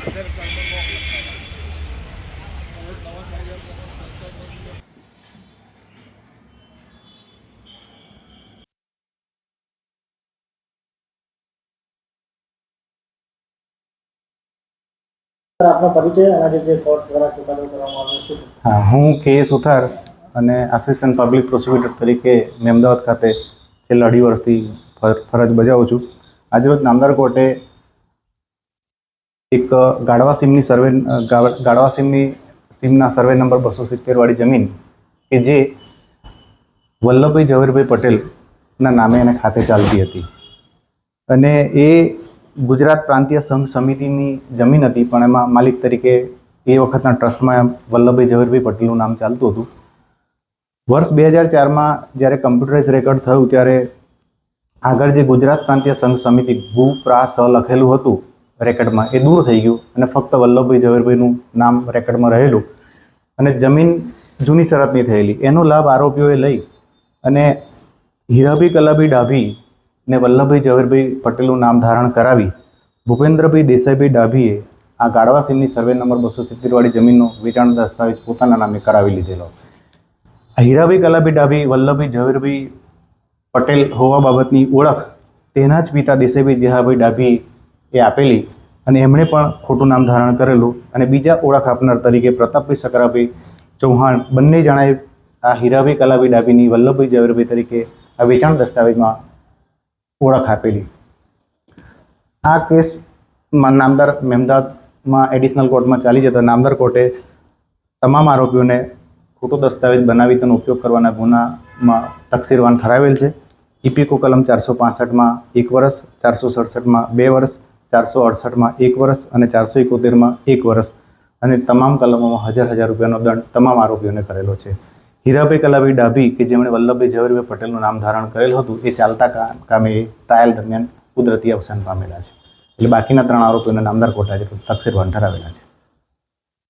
આપનો પરિચય અને જે કોર્ટ દ્વારા ચુકાદો કરવામાં આવ્યો છે. હા, હું કે સુથાર અને આસિસ્ટન્ટ પબ્લિક પ્રોસિક્યુટર તરીકે અમદાવાદ ખાતે છેલ્લા 2.5 વર્ષથી ફરજ બજાવું છું. આજરોજ નામદાર કોર્ટે એક ગાઢવા સીમના સર્વે નંબર 270 વાળી જમીન કે જે વલ્લભભાઈ ઝવેરભાઈ પટેલના નામે અને ખાતે ચાલતી હતી અને એ ગુજરાત પ્રાંતીય સંઘ સમિતિની જમીન હતી, પણ એમાં માલિક તરીકે એ વખતના ટ્રસ્ટમાં વલ્લભભાઈ ઝવેરભાઈ પટેલનું નામ ચાલતું હતું. વર્ષ 2004માં જ્યારે કમ્પ્યુટરાઇઝ રેકોર્ડ થયું ત્યારે આગળ જે ગુજરાત પ્રાંતીય સંઘ સમિતિ GUPRA લખેલું હતું રેકર્ડમાં, એ દૂર થઈ ગયું અને ફક્ત વલ્લભભાઈ ઝવેરભાઈનું નામ રેકર્ડમાં રહેલું અને જમીન જૂની શરતની થયેલી. એનો લાભ આરોપીઓએ લઈ અને હીરાભાઈ કલાભાઈ ડાભી ને વલ્લભભાઈ ઝવેરભાઈ પટેલનું નામ ધારણ કરાવી ભૂપેન્દ્રભાઈ દેસાઈભાઈ ડાભીએ આ ગાઢવા સીમની સર્વે નંબર 270 વાળી જમીનનો વેચાણ દસ્તાવેજ પોતાના નામે કરાવી લીધેલો. આ હીરાભાઈ કલાભાઈ ડાભી વલ્લભભાઈ ઝવેરભાઈ પટેલ હોવા બાબતની ઓળખ તેના જ પિતા દેસાઈભાઈ જેહાભાઈ ડાભી એ આપેલી અને એમણે પણ ખોટું નામ ધારણ કરેલું અને બીજા ઓળખ આપનાર તરીકે પ્રતાપભાઈ સકરાભાઈ ચૌહાણ બંને જણાએ આ હીરાભાઈ કલાભાઈ ડાભીની વલ્લભભાઈ ઝવેરભાઈ તરીકે આ વેચાણ દસ્તાવેજમાં ઓળખ આપેલી. આ કેસમાં નામદાર અમદાવાદમાં એડિશનલ કોર્ટમાં ચાલી જતા નામદાર કોર્ટે તમામ આરોપીઓને ખોટો દસ્તાવેજ બનાવી તેનો ઉપયોગ કરવાના ગુનામાં તકસીરવાન ઠરાવેલ છે. ઇપીકો કલમ 465માં 1 વર્ષ, 467માં 2 વર્ષ, 468માં 1 વર્ષ અને 471માં 1 વર્ષ અને તમામ કલમોમાં 1000 રૂપિયાનો દંડ તમામ આરોપીઓને કરેલો છે. હીરાભાઈ કલાભાઈ ડાભી કે જેમણે વલ્લભભાઈ ઝવેરભાઈ પટેલનું નામ ધારણ કરેલ હતું એ ચાલતા કામે ટ્રાયલ દરમિયાન કુદરતી અવસાન પામેલા છે. એટલે બાકીના 3 આરોપીઓને નામદાર કોર્ટે આજે તકસીરવાન ઠરાવેલા છે.